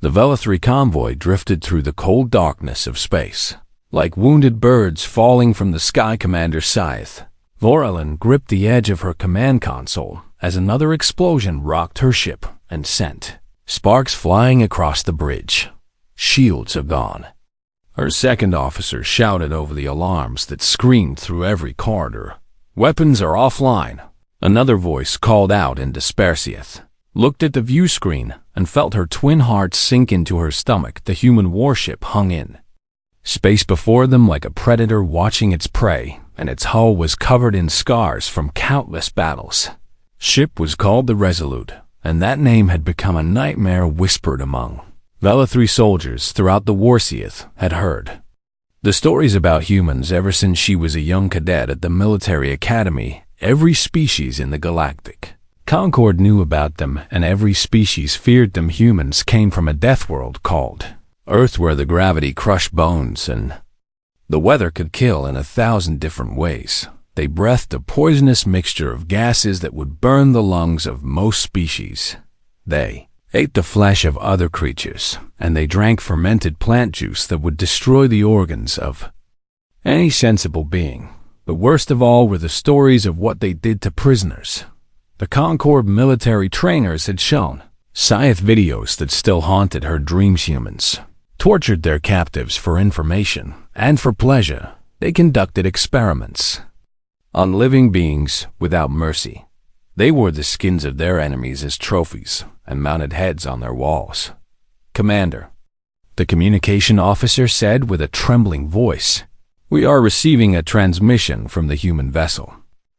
The Velithri convoy drifted through the cold darkness of space, like wounded birds falling from the Sky Commander's scythe. Vorelin gripped the edge of her command console as another explosion rocked her ship and sent sparks flying across the bridge. Shields are gone. Her second officer shouted over the alarms that screamed through every corridor. Weapons are offline. Another voice called out in Dispersieth, looked at the view screen, and felt her twin hearts sink into her stomach. The human warship hung in space before them like a predator watching its prey, and its hull was covered in scars from countless battles. Ship was called the Resolute, and that name had become a nightmare whispered among Velithri soldiers throughout the Warseath had heard the stories about humans ever since she was a young cadet at the military academy. Every species in the Galactic Concord knew about them, and every species feared them. Humans came from a death world called Earth, where the gravity crushed bones and the weather could kill in 1,000 different ways. They breathed a poisonous mixture of gases that would burn the lungs of most species. They ate the flesh of other creatures, and they drank fermented plant juice that would destroy the organs of any sensible being. But worst of all were the stories of what they did to prisoners. The Concord military trainers had shown Scythe videos that still haunted her dreams. Humans tortured their captives for information and for pleasure. They conducted experiments on living beings without mercy. They wore the skins of their enemies as trophies and mounted heads on their walls. "Commander," the communication officer said with a trembling voice, "we are receiving a transmission from the human vessel."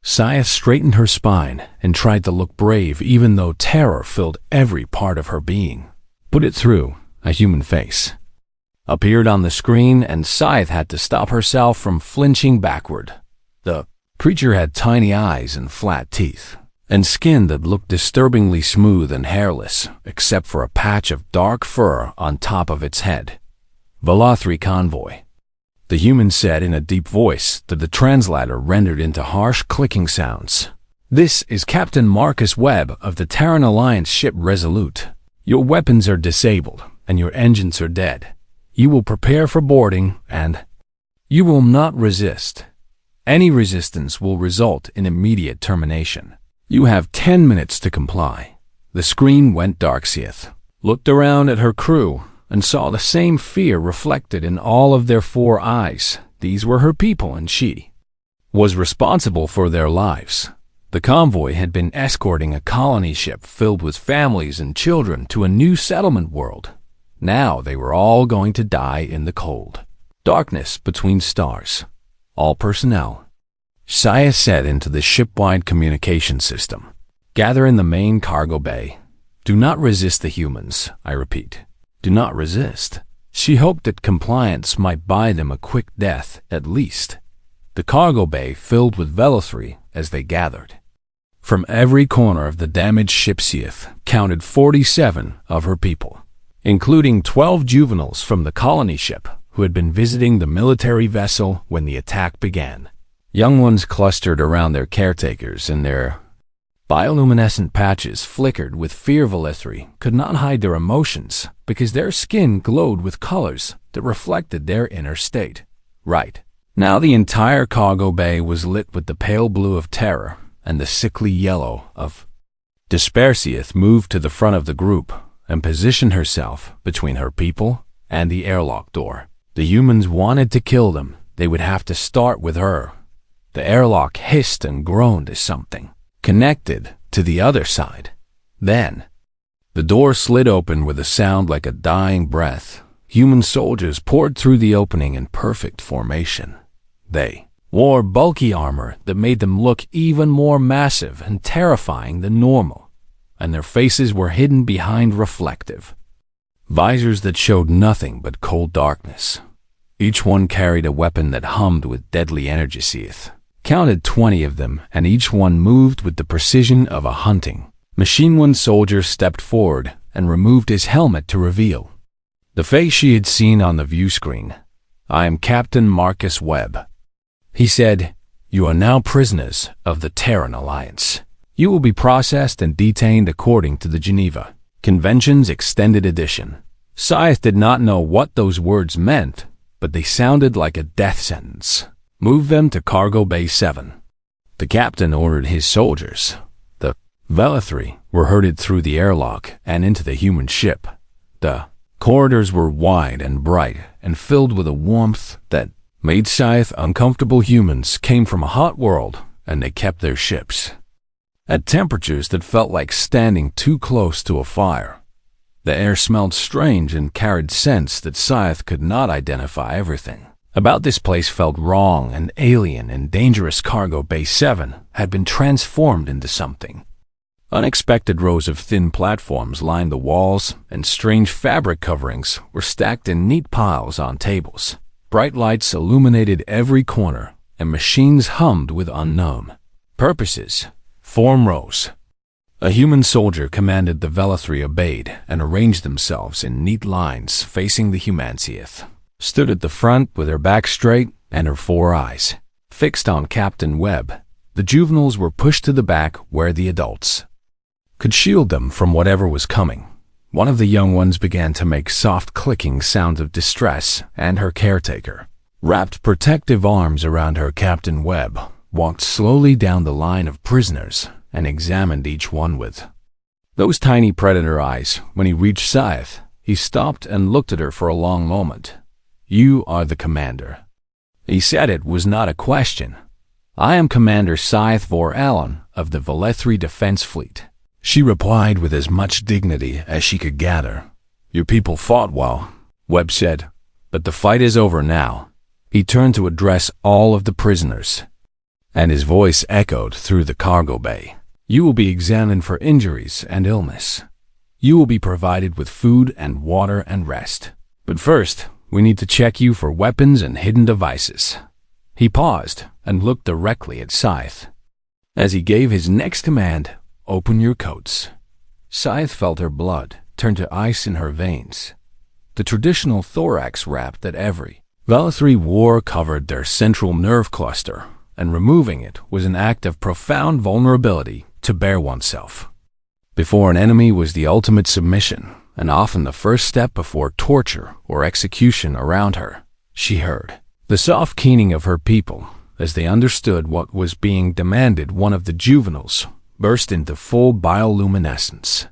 Saya straightened her spine and tried to look brave, even though terror filled every part of her being. "Put it through." A human face appeared on the screen, and Scythe had to stop herself from flinching backward. The creature had tiny eyes and flat teeth, and skin that looked disturbingly smooth and hairless, except for a patch of dark fur on top of its head. "Velithri convoy," the human said in a deep voice that the translator rendered into harsh clicking sounds. "This is Captain Marcus Webb of the Terran Alliance ship Resolute. Your weapons are disabled, and your engines are dead. You will prepare for boarding, and you will not resist. Any resistance will result in immediate termination. You have 10 minutes to comply." The screen went dark. Scythe looked around at her crew and saw the same fear reflected in all of their 4 eyes. These were her people, and she was responsible for their lives. The convoy had been escorting a colony ship filled with families and children to a new settlement world. Now they were all going to die in the cold darkness between stars. "All personnel," Saya said into the ship-wide communication system, "gather in the main cargo bay. Do not resist the humans. I repeat, do not resist." She hoped that compliance might buy them a quick death, at least. The cargo bay filled with Velithri as they gathered. From every corner of the damaged ship, Scythe counted 47 of her people, including 12 juveniles from the colony ship who had been visiting the military vessel when the attack began. Young ones clustered around their caretakers, and their bioluminescent patches flickered with fear. Velithri could not hide their emotions because their skin glowed with colors that reflected their inner state. Right now the entire cargo bay was lit with the pale blue of terror and the sickly yellow of Dispersieth. Moved to the front of the group and positioned herself between her people and the airlock door. The humans wanted to kill them. They would have to start with her. The airlock hissed and groaned as something connected to the other side. Then the door slid open with a sound like a dying breath. Human soldiers poured through the opening in perfect formation. They wore bulky armor that made them look even more massive and terrifying than normal, and their faces were hidden behind reflective visors that showed nothing but cold darkness. Each one carried a weapon that hummed with deadly energy. Scythe counted 20 of them, and each one moved with the precision of a hunting machine. One soldier stepped forward and removed his helmet to reveal the face she had seen on the view screen. "I am Captain Marcus Webb," he said. "You are now prisoners of the Terran Alliance. You will be processed and detained according to the Geneva Convention's Extended Edition. Scythe did not know what those words meant, but they sounded like a death sentence. Move them to Cargo Bay 7. The captain ordered his soldiers. The Velithri were herded through the airlock and into the human ship. The corridors were wide and bright and filled with a warmth that made Scythe uncomfortable. Humans came from a hot world, and they kept their ships at temperatures that felt like standing too close to a fire. The air smelled strange and carried scents that Scythe could not identify. Everything about this place felt wrong and alien, and dangerous. Cargo Bay 7 had been transformed into something. Unexpected rows of thin platforms lined the walls, and strange fabric coverings were stacked in neat piles on tables. Bright lights illuminated every corner, and machines hummed with unknown purposes. Form rows. A human soldier commanded. The Velithri obeyed and arranged themselves in neat lines facing the Humantieth. Stood at the front with her back straight and her 4 eyes fixed on Captain Webb. The juveniles were pushed to the back where the adults could shield them from whatever was coming. One of the young ones began to make soft clicking sounds of distress, and her caretaker wrapped protective arms around her. Captain Webb walked slowly down the line of prisoners and examined each one with those tiny predator eyes. When he reached Scythe, he stopped and looked at her for a long moment. "You are the commander," he said. It was not a question. "I am Commander Scythe Vor Allen of the Velithri Defense Fleet," she replied with as much dignity as she could gather. "Your people fought well," Webb said, "but the fight is over now." He turned to address all of the prisoners, and his voice echoed through the cargo bay. "You will be examined for injuries and illness. You will be provided with food and water and rest. But first, we need to check you for weapons and hidden devices." He paused and looked directly at Scythe as he gave his next command, "Open your coats." Scythe felt her blood turn to ice in her veins. The traditional thorax wrap that every Velithri wore covered their central nerve cluster, and removing it was an act of profound vulnerability to bare oneself. Before an enemy was the ultimate submission, and often the first step before torture or execution. Around her, she heard the soft keening of her people as they understood what was being demanded. One of the juveniles burst into full bioluminescence.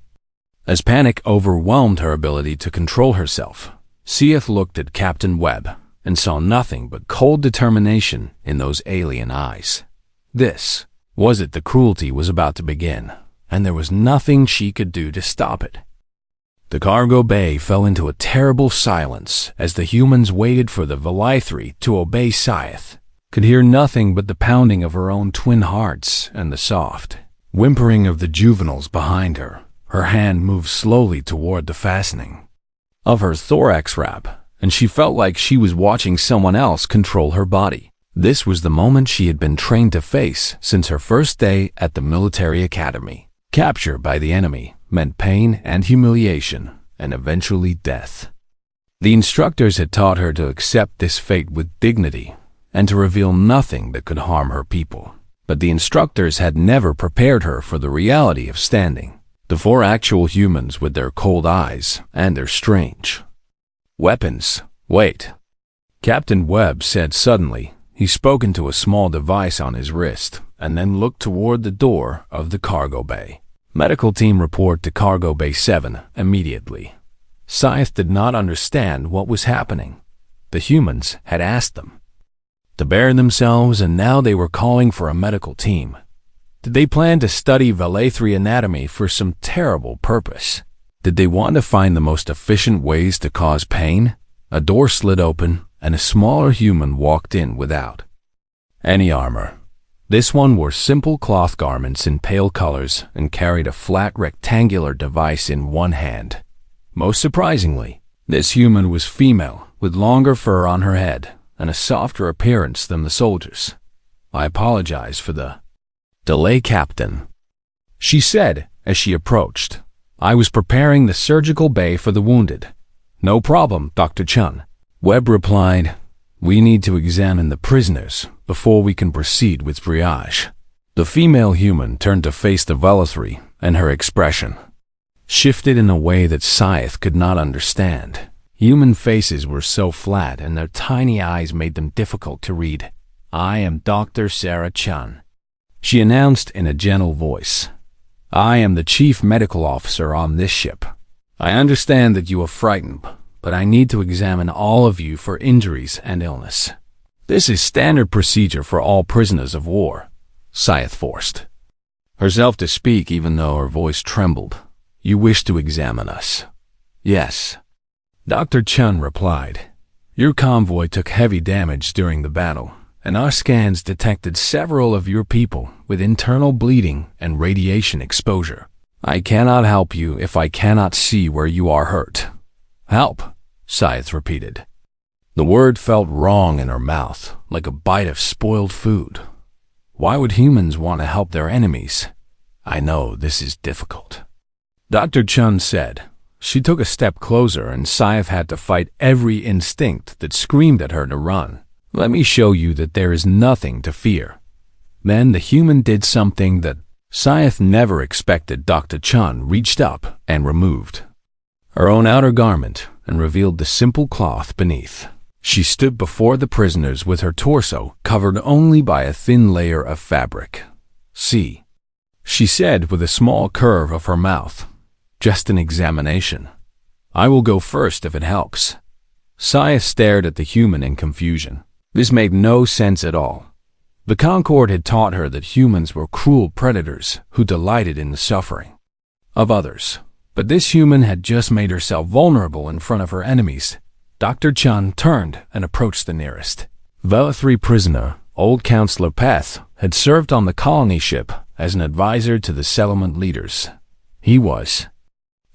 As panic overwhelmed her ability to control herself, Scythe looked at Captain Webb and saw nothing but cold determination in those alien eyes. This was it. The cruelty was about to begin, and there was nothing she could do to stop it. The cargo bay fell into a terrible silence as the humans waited for the Velithri to obey. Scythe could hear nothing but the pounding of her own twin hearts and the soft whimpering of the juveniles behind her. Her hand moved slowly toward the fastening of her thorax wrap, and she felt like she was watching someone else control her body. This was the moment she had been trained to face since her first day at the military academy. Capture by the enemy meant pain and humiliation, and eventually death. The instructors had taught her to accept this fate with dignity and to reveal nothing that could harm her people. But the instructors had never prepared her for the reality of standing the 4 actual humans with their cold eyes and their strange weapons. "Wait," Captain Webb said suddenly. He spoke into a small device on his wrist and then looked toward the door of the cargo bay. "Medical team report to Cargo Bay 7 immediately." Scythe did not understand what was happening. The humans had asked them to bare themselves, and now they were calling for a medical team. Did they plan to study Velithri anatomy for some terrible purpose? Did they want to find the most efficient ways to cause pain? A door slid open, and a smaller human walked in without any armor. This one wore simple cloth garments in pale colors and carried a flat rectangular device in one hand. Most surprisingly, this human was female, with longer fur on her head and a softer appearance than the soldiers. "I apologize for the delay, Captain," she said as she approached. "I was preparing the surgical bay for the wounded." "No problem, Dr. Chun," Webb replied. "We need to examine the prisoners before we can proceed with triage." The female human turned to face the Velithri, and her expression shifted in a way that Scythe could not understand. Human faces were so flat and their tiny eyes made them difficult to read. "I am Dr. Sarah Chun," she announced in a gentle voice. "I am the chief medical officer on this ship. I understand that you are frightened, but I need to examine all of you for injuries and illness. This is standard procedure for all prisoners of war." Scythe forced herself to speak even though her voice trembled. "You wish to examine us?" "Yes," Dr. Chun replied. "Your convoy took heavy damage during the battle, and our scans detected several of your people with internal bleeding and radiation exposure. I cannot help you if I cannot see where you are hurt." "Help," Scythe repeated. The word felt wrong in her mouth, like a bite of spoiled food. Why would humans want to help their enemies? "I know this is difficult," Dr. Chun said. She took a step closer and Scythe had to fight every instinct that screamed at her to run. "Let me show you that there is nothing to fear." Then the human did something that Scythe never expected. Dr. Chun reached up and removed her own outer garment and revealed the simple cloth beneath. She stood before the prisoners with her torso covered only by a thin layer of fabric. "See," she said with a small curve of her mouth. "Just an examination. I will go first if it helps." Scythe stared at the human in confusion. This made no sense at all. The Concord had taught her that humans were cruel predators who delighted in the suffering of others. But this human had just made herself vulnerable in front of her enemies. Dr. Chun turned and approached the nearest Vela-3 prisoner. Old Counselor Peth had served on the colony ship as an advisor to the settlement leaders. He was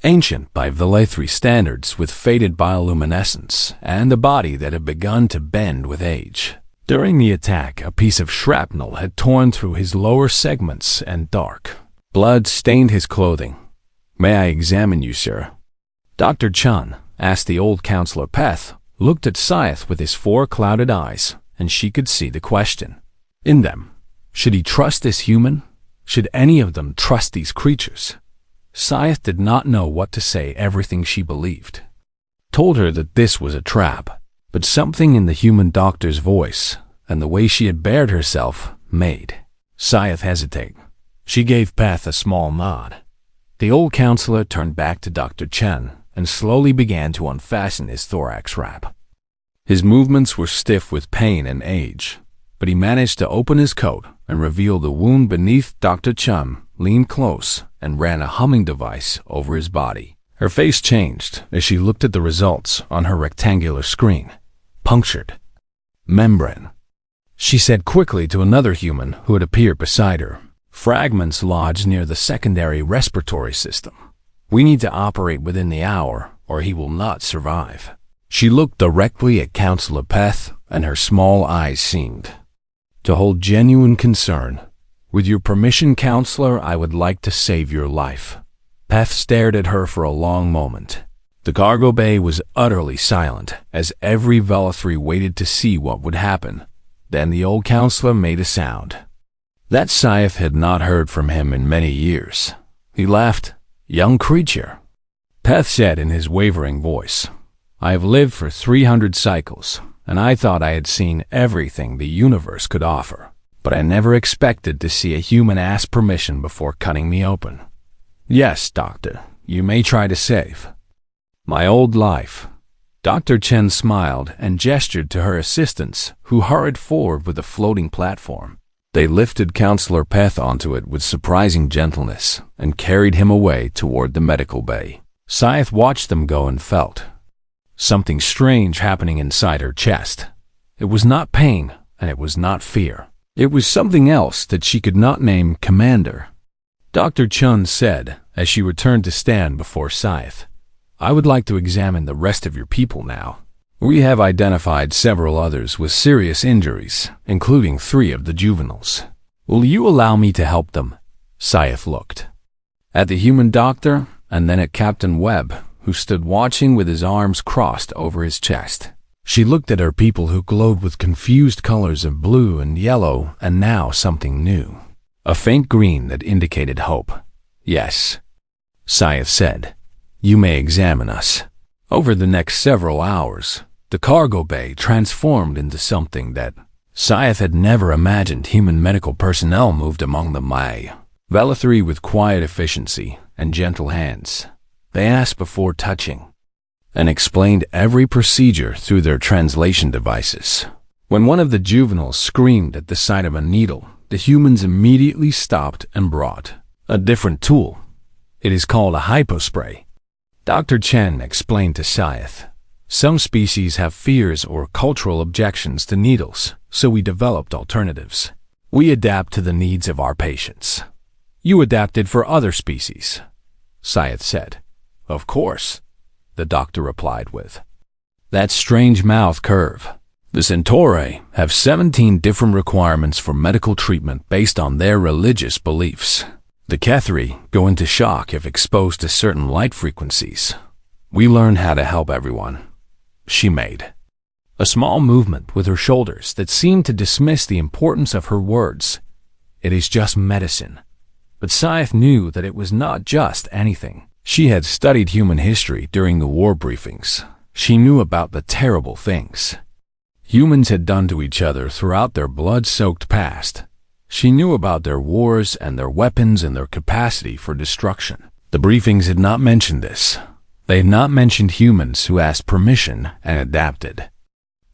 ancient by Vela-3 standards, with faded bioluminescence and a body that had begun to bend with age. During the attack, a piece of shrapnel had torn through his lower segments and dark blood stained his clothing. "May I examine you, sir?" Dr. Chun asked. The old Counselor Peth looked at Scythe with his 4 clouded eyes, and she could see the question in them. Should he trust this human? Should any of them trust these creatures? Scythe did not know what to say. Everything she believed told her that this was a trap, but something in the human doctor's voice and the way she had bared herself made Scythe hesitate. She gave Peth a small nod. The old counselor turned back to Dr. Chen and slowly began to unfasten his thorax wrap. His movements were stiff with pain and age, but he managed to open his coat and reveal the wound beneath. Dr. Chen leaned close and ran a humming device over his body. Her face changed as she looked at the results on her rectangular screen. "Punctured membrane," she said quickly to another human who had appeared beside her. "Fragments lodged near the secondary respiratory system. We need to operate within the hour or he will not survive." She looked directly at Counselor Peth, and her small eyes seemed to hold genuine concern. "With your permission, Counselor, I would like to save your life." Peth stared at her for a long moment. The cargo bay was utterly silent as every Vela-3 waited to see what would happen. Then the old counselor made a sound that Scythe had not heard from him in many years. He laughed. "Young creature," Peth said in his wavering voice. "I have lived for 300 cycles, and I thought I had seen everything the universe could offer. But I never expected to see a human ask permission before cutting me open. Yes, Doctor, you may try to save my old life." Dr. Chen smiled and gestured to her assistants, who hurried forward with a floating platform. They lifted Counselor Peth onto it with surprising gentleness and carried him away toward the medical bay. Scythe watched them go and felt something strange happening inside her chest. It was not pain, and it was not fear. It was something else that she could not name. "Commander," Dr. Chun said as she returned to stand before Scythe, "I would like to examine the rest of your people now. We have identified several others with serious injuries, including 3 of the juveniles. Will you allow me to help them?" Scythe looked at the human doctor and then at Captain Webb, who stood watching with his arms crossed over his chest. She looked at her people who glowed with confused colors of blue and yellow, and now something new, a faint green that indicated hope. "Yes," Scythe said. "You may examine us." Over the next several hours, the cargo bay transformed into something that Scythe had never imagined. Human medical personnel moved among them by Velethri with quiet efficiency and gentle hands. They asked before touching and explained every procedure through their translation devices. When one of the juveniles screamed at the sight of a needle, the humans immediately stopped and brought a different tool. It is called a hypospray. Dr. Chen explained to Scythe. Some species have fears or cultural objections to needles, so we developed alternatives. We adapt to the needs of our patients. You adapted for other species, Scythe said. Of course, the doctor replied with that strange mouth curve. The Centauri have 17 different requirements for medical treatment based on their religious beliefs. The Kethri go into shock if exposed to certain light frequencies. We learn how to help everyone. She made a small movement with her shoulders that seemed to dismiss the importance of her words. It is just medicine. But Scythe knew that it was not just anything. She had studied human history during the war briefings. She knew about the terrible things humans had done to each other throughout their blood-soaked past. She knew about their wars and their weapons and their capacity for destruction. The briefings had not mentioned this. They had not mentioned humans who asked permission and adapted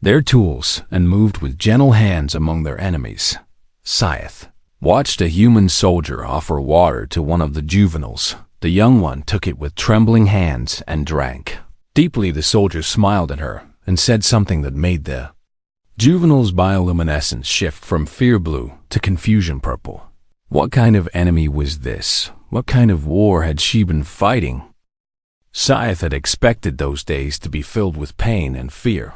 their tools and moved with gentle hands among their enemies. Scythe watched a human soldier offer water to one of the juveniles. The young one took it with trembling hands and drank. Deeply, the soldier smiled at her and said something that made the juvenile's bioluminescence shift from fear blue to confusion purple. What kind of enemy was this? What kind of war had she been fighting? Scythe had expected those days to be filled with pain and fear,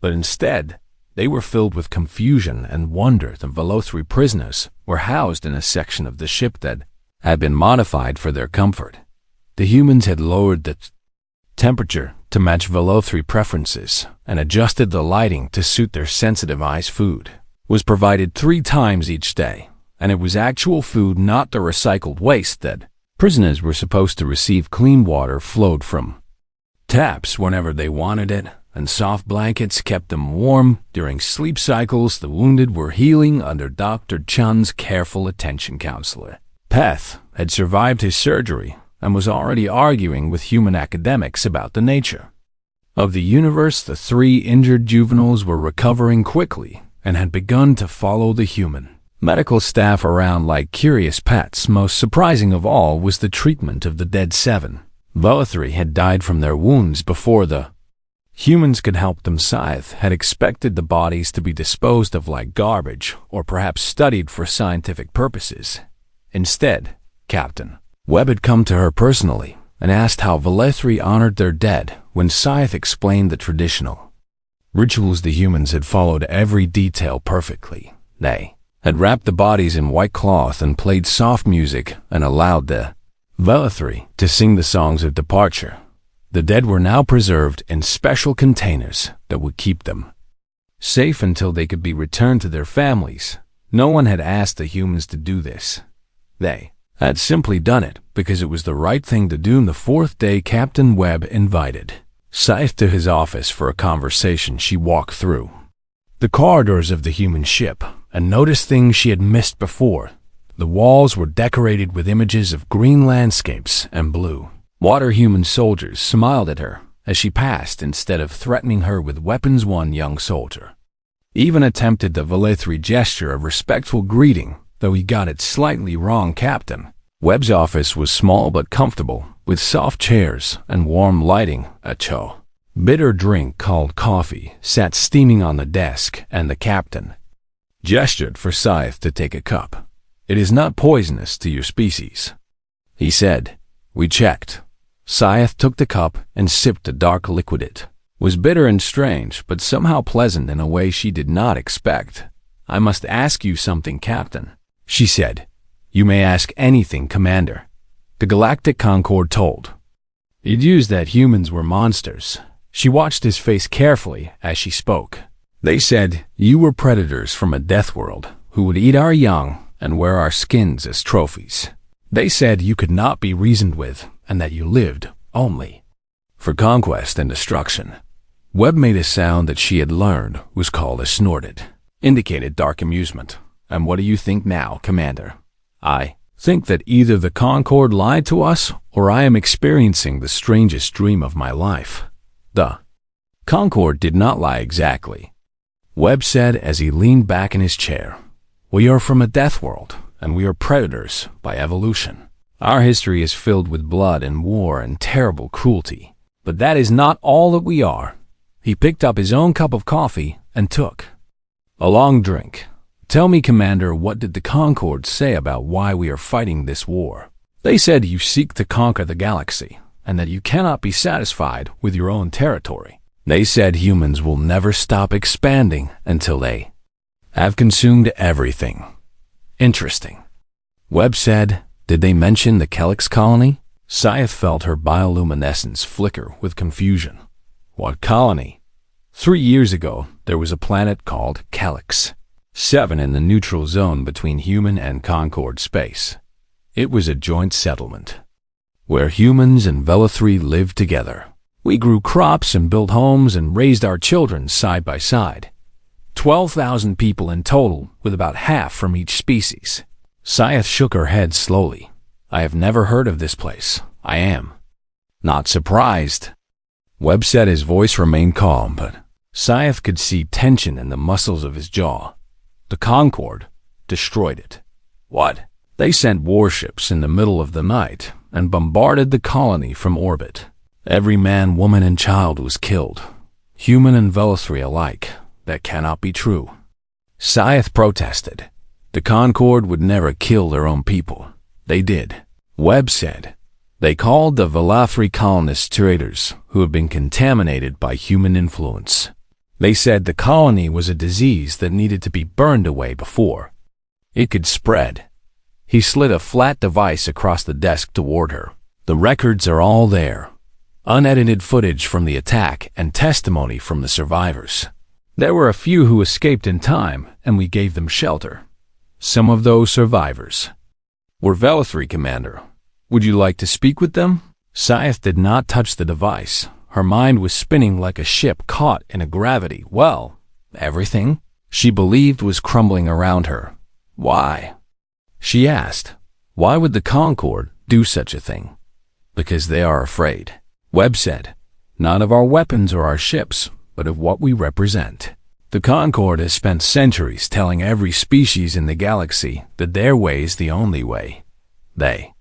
but instead, they were filled with confusion and wonder. The Velethri prisoners were housed in a section of the ship that had been modified for their comfort. The humans had lowered the temperature to match Velethri preferences and adjusted the lighting to suit their sensitive eyes. Food was provided 3 times each day, and it was actual food, not the recycled waste that prisoners were supposed to receive. Clean water flowed from taps whenever they wanted it, and soft blankets kept them warm. During sleep cycles, the wounded were healing under Dr. Chun's careful attention. Counselor Peth had survived his surgery and was already arguing with human academics about the nature of the universe. The 3 injured juveniles were recovering quickly and had begun to follow the human medical staff around like curious pets. Most surprising of all was the treatment of the dead 7. Velethri had died from their wounds before the humans could help them. Scythe had expected the bodies to be disposed of like garbage or perhaps studied for scientific purposes. Instead, Captain Webb had come to her personally and asked how Velethri honored their dead. When Scythe explained the traditional rituals, the humans had followed every detail perfectly. They had wrapped the bodies in white cloth and played soft music and allowed the Velethri to sing the songs of departure. The dead were now preserved in special containers that would keep them safe until they could be returned to their families. No one had asked the humans to do this. They had simply done it because it was the right thing to do. On the 4th day, Captain Webb invited Scythe to his office for a conversation. She walked through the corridors of the human ship and noticed things she had missed before. The walls were decorated with images of green landscapes and blue water. Human soldiers smiled at her as she passed instead of threatening her with weapons. One young soldier even attempted the Velethri gesture of respectful greeting, though he got it slightly wrong. Captain Webb's office was small but comfortable, with soft chairs and warm lighting. A bitter drink called coffee sat steaming on the desk, and the captain gestured for Scythe to take a cup. "It is not poisonous to your species," he said. "We checked." Scythe took the cup and sipped the dark liquid. It was bitter and strange, but somehow pleasant in a way she did not expect. "I must ask you something, Captain," she said. "You may ask anything, Commander," the Galactic Concord told. It used that humans were monsters. She watched his face carefully as she spoke. "They said you were predators from a death world who would eat our young and wear our skins as trophies. They said you could not be reasoned with and that you lived only for conquest and destruction. Webb made a sound that she had learned was called a snorted, indicated dark amusement. And what do you think now, Commander? I think that either the Concord lied to us, or I am experiencing the strangest dream of my life. The Concord did not lie exactly, Webb said as he leaned back in his chair. We are from a death world, and we are predators by evolution. Our history is filled with blood and war and terrible cruelty. But that is not all that we are. He picked up his own cup of coffee and took a long drink. Tell me, Commander, what did the Concord say about why we are fighting this war? They said you seek to conquer the galaxy, and that you cannot be satisfied with your own territory. They said humans will never stop expanding until they have consumed everything. Interesting. Webb said, did they mention the Kelix colony? Scythe felt her bioluminescence flicker with confusion. What colony? 3 years ago, there was a planet called Kelix, 7 in the neutral zone between human and Concord space. It was a joint settlement, where humans and Velithri lived together. We grew crops and built homes and raised our children side by side. 12,000 people in total, with about half from each species. Scythe shook her head slowly. I have never heard of this place. I am not surprised. Webb said his voice remained calm, but Scythe could see tension in the muscles of his jaw. The Concord destroyed it. What? They sent warships in the middle of the night and bombarded the colony from orbit. Every man, woman, and child was killed, human and Velithri alike. That cannot be true. Scythe protested. The Concord would never kill their own people. They did. Webb said. They called the Velithri colonists traitors who have been contaminated by human influence. They said the colony was a disease that needed to be burned away before it could spread. He slid a flat device across the desk toward her. The records are all there. Unedited footage from the attack and testimony from the survivors. There were a few who escaped in time, and we gave them shelter. Some of those survivors were Velithri, Commander. Would you like to speak with them? Scythe did not touch the device. Her mind was spinning like a ship caught in a gravity. Well, everything she believed was crumbling around her. Why? She asked. Why would the Concord do such a thing? Because they are afraid. Webb said. Not of our weapons or our ships, but of what we represent. The Concord has spent centuries telling every species in the galaxy that their way is the only way. They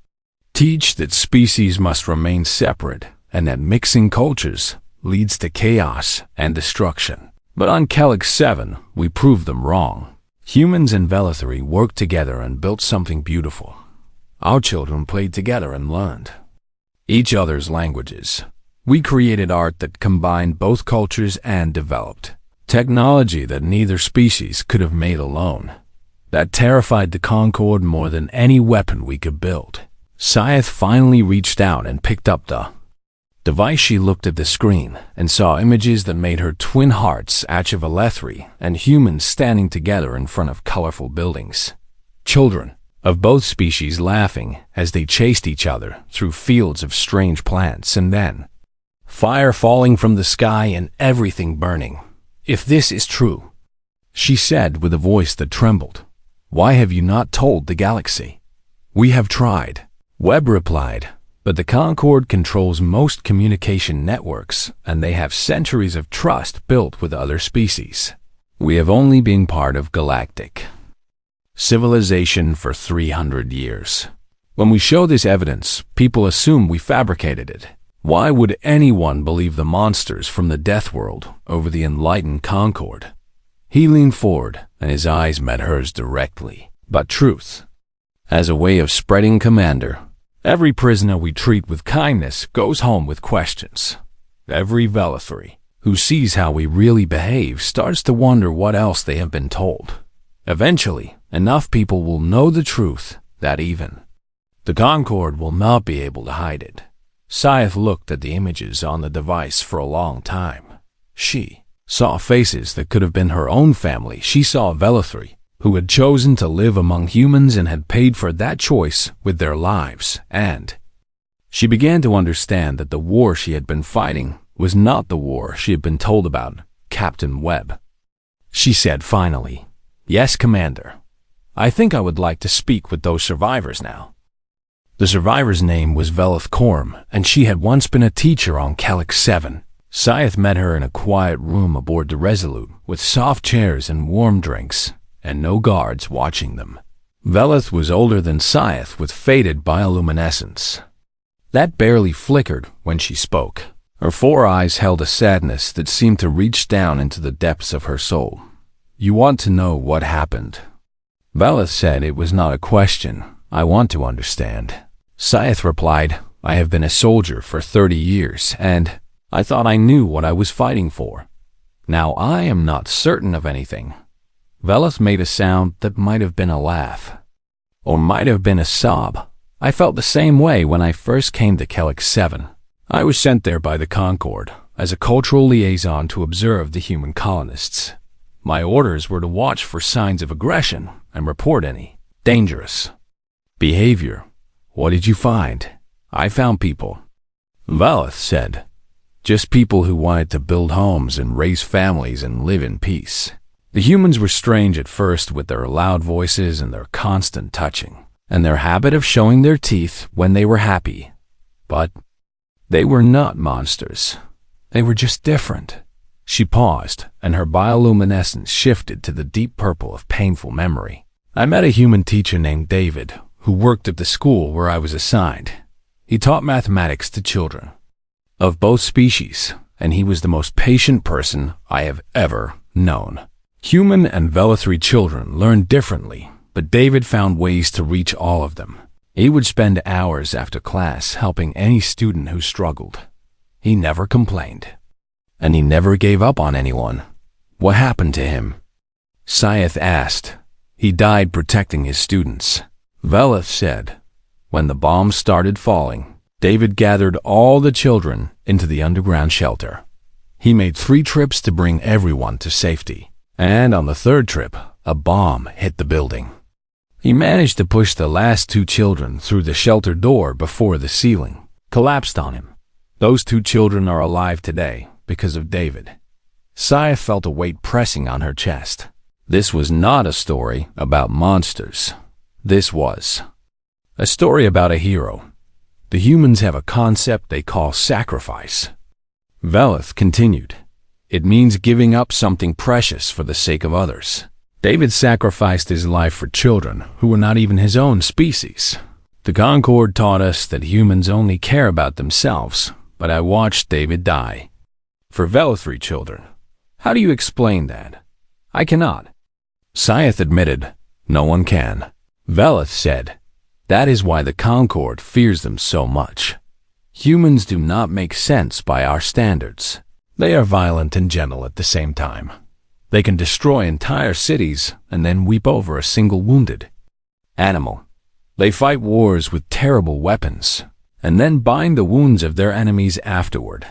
teach that species must remain separate and that mixing cultures leads to chaos and destruction. But on Kelix 7, we proved them wrong. Humans and Velithri worked together and built something beautiful. Our children played together and learned each other's languages. We created art that combined both cultures and developed technology that neither species could have made alone. That terrified the Concord more than any weapon we could build. Scythe finally reached out and picked up the device. She looked at the screen and saw images that made her twin hearts etch of Velithri and humans standing together in front of colorful buildings. Children of both species laughing as they chased each other through fields of strange plants, and then fire falling from the sky and everything burning. If this is true, she said with a voice that trembled, why have you not told the galaxy? We have tried, Webb replied, but the Concord controls most communication networks, and they have centuries of trust built with other species. We have only been part of galactic civilization for 300 years. When we show this evidence, people assume we fabricated it. Why would anyone believe the monsters from the Death World over the enlightened Concord? He leaned forward, and his eyes met hers directly. But truth, as a way of spreading, Commander, every prisoner we treat with kindness goes home with questions. Every Velithri who sees how we really behave starts to wonder what else they have been told. Eventually, enough people will know the truth that even the Concord will not be able to hide it. Scythe looked at the images on the device for a long time. She saw faces that could have been her own family. She saw Velithri, who had chosen to live among humans and had paid for that choice with their lives, and She began to understand that the war she had been fighting was not the war she had been told about, Captain Webb. She said finally, "Yes, Commander. I think I would like to speak with those survivors now." The survivor's name was Velith Korm, and she had once been a teacher on Kellic 7. Scythe met her in a quiet room aboard the Resolute, with soft chairs and warm drinks, and no guards watching them. Velith was older than Scythe, with faded bioluminescence that barely flickered when she spoke. Her 4 eyes held a sadness that seemed to reach down into the depths of her soul. "You want to know what happened?" Velith said it was not a question. "I want to understand." Scythe replied, "I have been a soldier for 30 years, and I thought I knew what I was fighting for. Now I am not certain of anything." Velith made a sound that might have been a laugh, or might have been a sob. "I felt the same way when I first came to Kellic 7. I was sent there by the Concord as a cultural liaison to observe the human colonists. My orders were to watch for signs of aggression and report any dangerous behavior." "What did you find?" "I found people," Velith said. "Just people who wanted to build homes and raise families and live in peace. The humans were strange at first with their loud voices and their constant touching, and their habit of showing their teeth when they were happy. But they were not monsters. They were just different." She paused, and her bioluminescence shifted to the deep purple of painful memory. "I met a human teacher named David, who worked at the school where I was assigned. He taught mathematics to children of both species, and he was the most patient person I have ever known. Human and Velithri children learned differently, but David found ways to reach all of them. He would spend hours after class helping any student who struggled. He never complained, and he never gave up on anyone." "What happened to him?" Scythe asked. "He died protecting his students," Velith said. "When the bombs started falling, David gathered all the children into the underground shelter. He made 3 trips to bring everyone to safety, and on the 3rd trip, a bomb hit the building. He managed to push the last 2 children through the shelter door before the ceiling collapsed on him. Those 2 children are alive today because of David." Scythe felt a weight pressing on her chest. This was not a story about monsters. This was a story about a hero. The humans have a concept they call sacrifice. Velith continued. "It means giving up something precious for the sake of others. David sacrificed his life for children who were not even his own species. The Concord taught us that humans only care about themselves, but I watched David die for Velithri children. How do you explain that?" "I cannot," Scythe admitted. "No one can." Velith said, "That is why the Concord fears them so much. Humans do not make sense by our standards. They are violent and gentle at the same time. They can destroy entire cities and then weep over a single wounded animal. They fight wars with terrible weapons and then bind the wounds of their enemies afterward.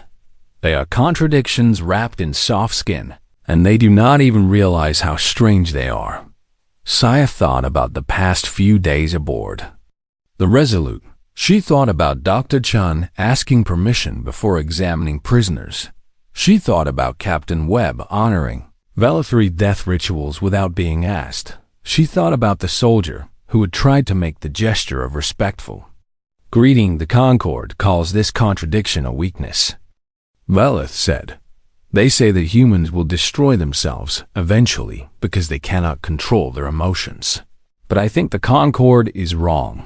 They are contradictions wrapped in soft skin, and they do not even realize how strange they are." Scythe thought about the past few days aboard the Resolute. She thought about Dr. Chun asking permission before examining prisoners. She thought about Captain Webb honoring Velithri death rituals without being asked. She thought about the soldier who had tried to make the gesture of respectful greeting. The Concord calls this contradiction a weakness. Velith said, "They say that humans will destroy themselves eventually because they cannot control their emotions. But I think the Concord is wrong.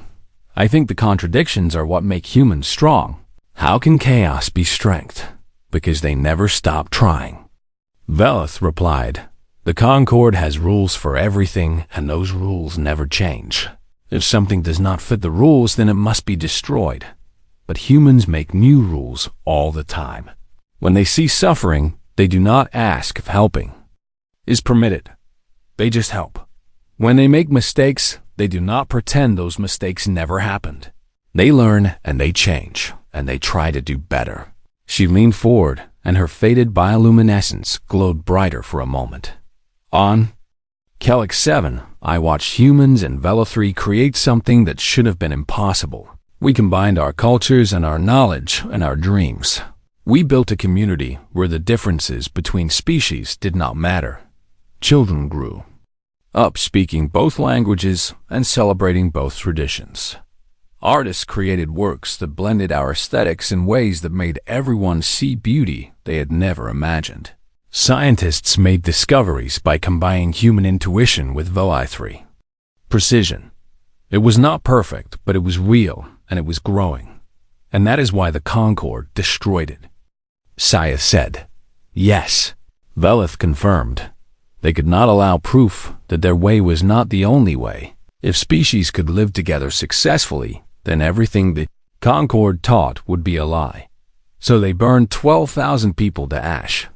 I think the contradictions are what make humans strong. How can chaos be strength? Because they never stop trying." Velith replied, "The Concord has rules for everything, and those rules never change. If something does not fit the rules, then it must be destroyed. But humans make new rules all the time. When they see suffering, they do not ask if helping is permitted. They just help. When they make mistakes, they do not pretend those mistakes never happened. They learn and they change, and they try to do better." She leaned forward, and her faded bioluminescence glowed brighter for a moment. "On Kellic 7, I watched humans and Velithri create something that should have been impossible. We combined our cultures and our knowledge and our dreams. We built a community where the differences between species did not matter. Children grew up speaking both languages and celebrating both traditions. Artists created works that blended our aesthetics in ways that made everyone see beauty they had never imagined. Scientists made discoveries by combining human intuition with Vo3 precision. It was not perfect, but it was real, and it was growing. And that is why the Concorde destroyed it. Saya said. Yes. Velith confirmed. They could not allow proof that their way was not the only way. If species could live together successfully, then everything the Concorde taught would be a lie. So they burned 12,000 people to ash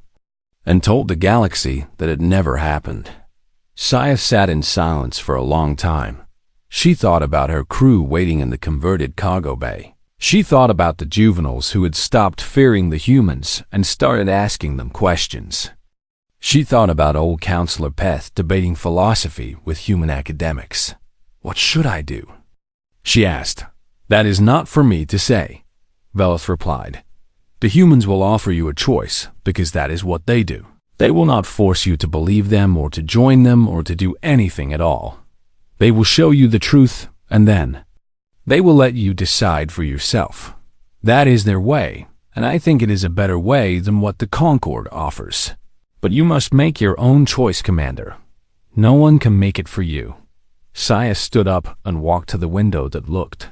and told the galaxy that it never happened. Saya sat in silence for a long time. She thought about her crew waiting in the converted cargo bay. She thought about the juveniles who had stopped fearing the humans and started asking them questions. She thought about old Counselor Peth debating philosophy with human academics. What should I do? She asked. That is not for me to say, Velith replied. The humans will offer you a choice because that is what they do. They will not force you to believe them or to join them or to do anything at all. They will show you the truth and then they will let you decide for yourself. That is their way, and I think it is a better way than what the Concorde offers. But you must make your own choice, Commander. No one can make it for you. Saya stood up and walked to the window that looked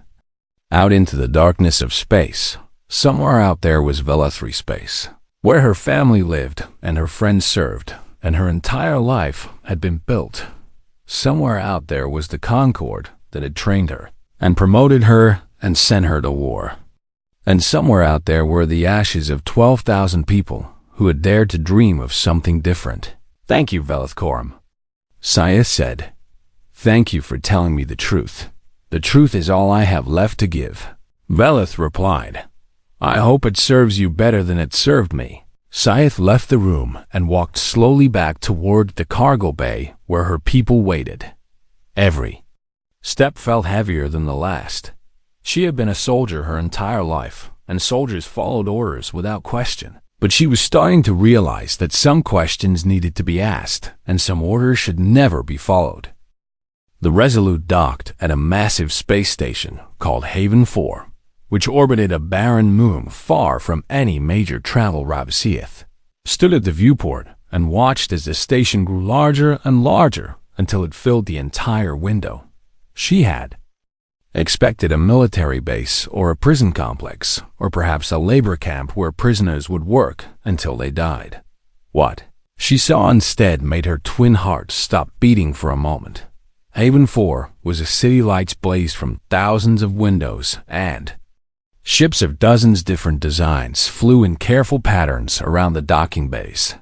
out into the darkness of space. Somewhere out there was Vo3 space, where her family lived and her friends served, and her entire life had been built. Somewhere out there was the Concorde that had trained her and promoted her and sent her to war. And somewhere out there were the ashes of 12,000 people who had dared to dream of something different. Thank you, Velith Coram. Saya said. Thank you for telling me the truth. The truth is all I have left to give. Velith replied. I hope it serves you better than it served me. Saith left the room and walked slowly back toward the cargo bay where her people waited. Every step felt heavier than the last. She had been a soldier her entire life, and soldiers followed orders without question. But she was starting to realize that some questions needed to be asked, and some orders should never be followed. The Resolute docked at a massive space station called Haven 4, which orbited a barren moon far from any major travel route. Stood at the viewport and watched as the station grew larger and larger until it filled the entire window. She had expected a military base or a prison complex, or perhaps a labor camp where prisoners would work until they died. What she saw instead made her twin hearts stop beating for a moment. Haven 4 was a city lights blazed from thousands of windows, and ships of dozens different designs flew in careful patterns around the docking bays.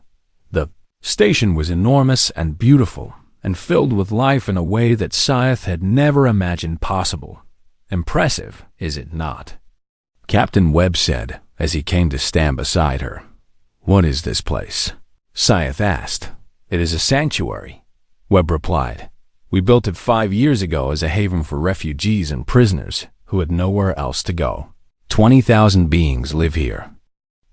The station was enormous and beautiful, and filled with life in a way that Scythe had never imagined possible. Impressive, is it not? Captain Webb said as he came to stand beside her. What is this place? Scythe asked. It is a sanctuary, Webb replied. We built it 5 years ago as a haven for refugees and prisoners who had nowhere else to go. 20,000 beings live here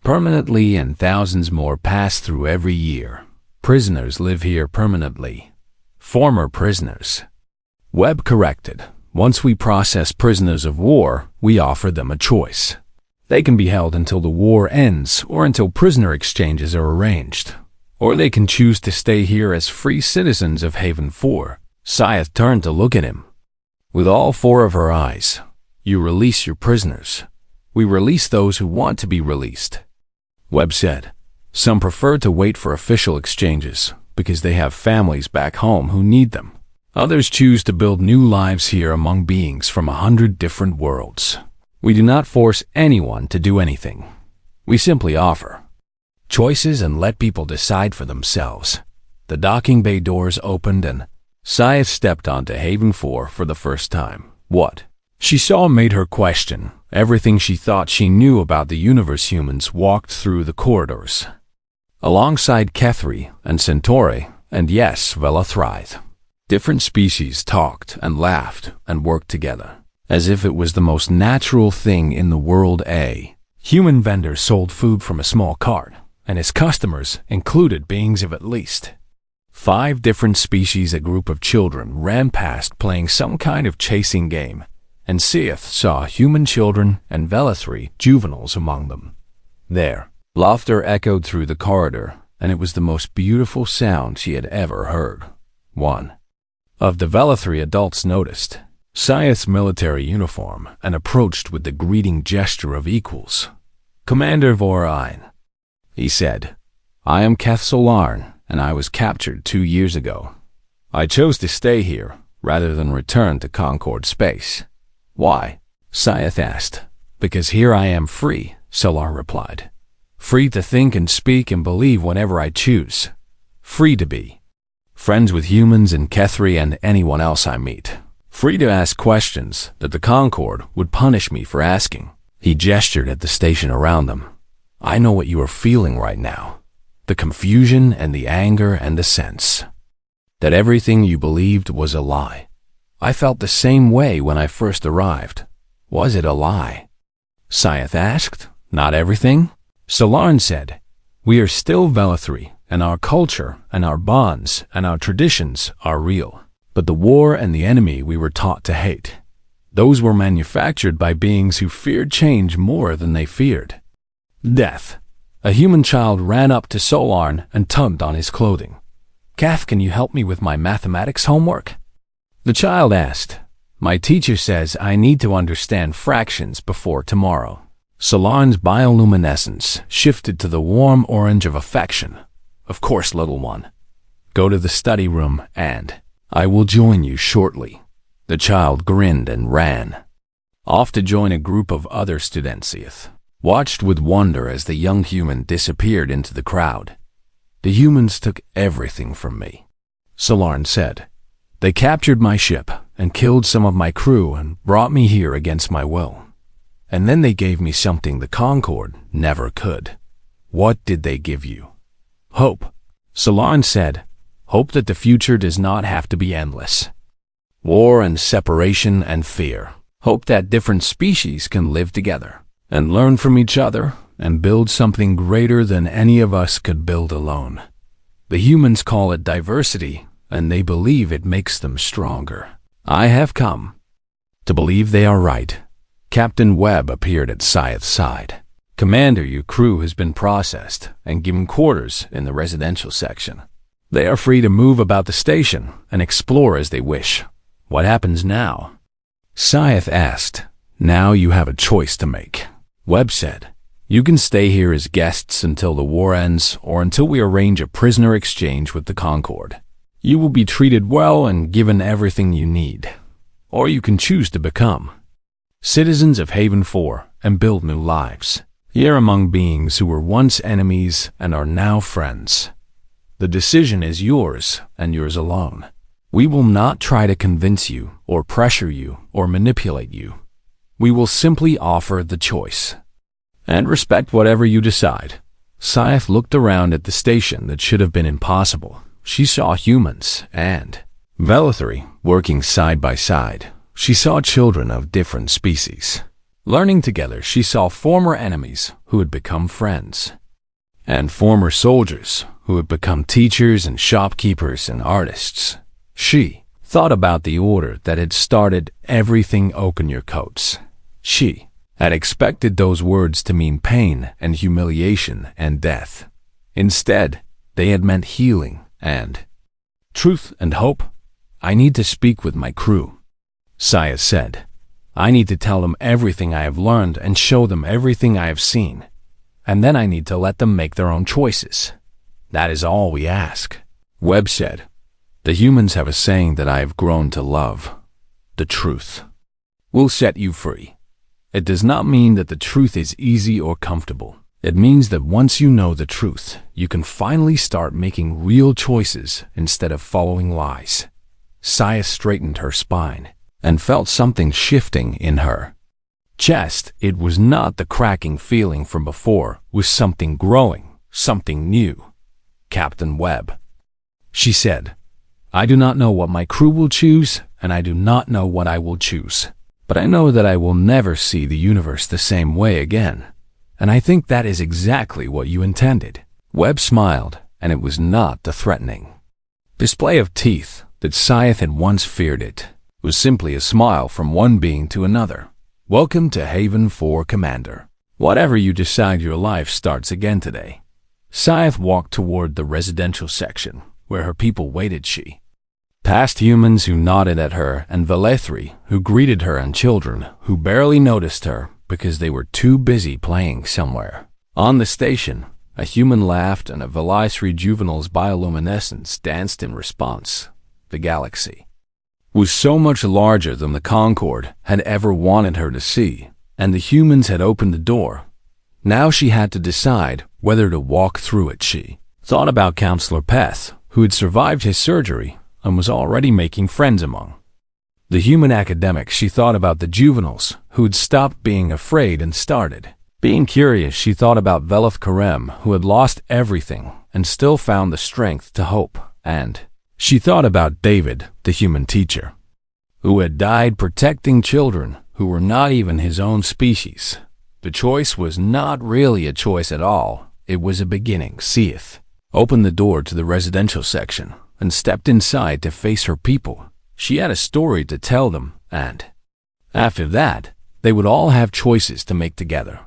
permanently, and thousands more pass through every year. Prisoners live here permanently. Former prisoners, Webb corrected. Once we process prisoners of war, we offer them a choice. They can be held until the war ends or until prisoner exchanges are arranged, or they can choose to stay here as free citizens of Haven 4. Scythe turned to look at him. With all 4 of her eyes, you release your prisoners. We release those who want to be released. Webb said. Some prefer to wait for official exchanges because they have families back home who need them. Others choose to build new lives here among beings from 100 different worlds. We do not force anyone to do anything. We simply offer choices and let people decide for themselves. The docking bay doors opened and Scythe stepped onto Haven 4 for the first time. What she saw made her question everything she thought she knew about the universe. Humans walked through the corridors alongside Kethri and Centauri, and yes, Vo3. Different species talked and laughed and worked together. as if it was the most natural thing in the world. A human vendor sold food from a small cart, and his customers included beings of at least 5 different species. A group of children ran past playing some kind of chasing game, and Seath saw human children and Velithri juveniles among them. Their laughter echoed through the corridor, and it was the most beautiful sound she had ever heard. One of the Velithri adults noticed Seath's military uniform and approached with the greeting gesture of equals. "Commander Vorain," he said, "I am Keth Solarn, and I was captured 2 years ago. I chose to stay here rather than return to Concord space." "Why?" Seath asked. "Because here I am free," Solar replied. "Free to think and speak and believe whenever I choose. Free to be friends with humans and Kethri and anyone else I meet. Free to ask questions that the Concord would punish me for asking." He gestured at the station around them. "I know what you are feeling right now. The confusion and the anger and the sense that everything you believed was a lie. I felt the same way when I first arrived. Was it a lie?" Seath asked. "Not everything," Solarn said. "We are still Velithri, and our culture and our bonds and our traditions are real. But the war and the enemy we were taught to hate, those were manufactured by beings who feared change more than they feared death." A human child ran up to Solarn and tugged on his clothing. "Kath, can you help me with my mathematics homework?" The child asked. "My teacher says I need to understand fractions before tomorrow." Solarn's bioluminescence shifted to the warm orange of affection. "Of course, little one. Go to the study room and I will join you shortly." The child grinned and ran off to join a group of other students. Seath watched with wonder as the young human disappeared into the crowd. "The humans took everything from me," Solarn said. "They captured my ship and killed some of my crew and brought me here against my will. And then they gave me something the Concord never could." "What did they give you?" "Hope," Solarn said. "Hope that the future does not have to be endless. War and separation and fear. Hope that different species can live together and learn from each other and build something greater than any of us could build alone. The humans call it diversity, and they believe it makes them stronger. I have come to believe they are right." Captain Webb appeared at Seath's side. "Commander, your crew has been processed and given quarters in the residential section. They are free to move about the station and explore as they wish. What happens now?" Seath asked. "Now you have a choice to make," Webb said. "You can stay here as guests until the war ends or until we arrange a prisoner exchange with the Concord. You will be treated well and given everything you need. Or you can choose to become citizens of Haven 4 and build new lives here among beings who were once enemies and are now friends. The decision is yours and yours alone. We will not try to convince you or pressure you or manipulate you. We will simply offer the choice and respect whatever you decide." Seath looked around at the station that should have been impossible. She saw humans and Velithri working side by side. She saw children of different species learning together. She saw former enemies who had become friends and former soldiers who had become teachers and shopkeepers and artists. She thought about the order that had started everything. "Open your coats." She had expected those words to mean pain and humiliation and death. Instead, they had meant healing and truth and hope. "I need to speak with my crew," Seath said. "I need to tell them everything I have learned and show them everything I have seen. And then I need to let them make their own choices. That is all we ask." Webb said. "The humans have a saying that I have grown to love. The truth will set you free. It does not mean that the truth is easy or comfortable. It means that once you know the truth, you can finally start making real choices instead of following lies." Seath straightened her spine and felt something shifting in her chest. It was not the cracking feeling from before. It was something growing, something new. "Captain Webb," she said, "I do not know what my crew will choose, and I do not know what I will choose. but I know that I will never see the universe the same way again. And I think that is exactly what you intended." Webb smiled, and it was not the threatening display of teeth that Scythe had once feared. It was simply a smile from one being to another. "Welcome to Haven 4, Commander. Whatever you decide, your life starts again today." Scythe walked toward the residential section, where her people waited. She passed humans who nodded at her and Velethri, who greeted her, and children who barely noticed her because they were too busy playing somewhere. On the station, a human laughed and a Velithri juvenile's bioluminescence danced in response. The galaxy was so much larger than the Concord had ever wanted her to see, and the humans had opened the door. Now she had to decide whether to walk through it. She thought about Counselor Peth, who had survived his surgery and was already making friends among the human academics. She thought about the juveniles, who had stopped being afraid and started being curious. She thought about Velith Karem, who had lost everything and still found the strength to hope. And she thought about David, the human teacher, who had died protecting children who were not even his own species. The choice was not really a choice at all. It was a beginning. Scythe opened the door to the residential section and stepped inside to face her people. She had a story to tell them, and after that, they would all have choices to make together.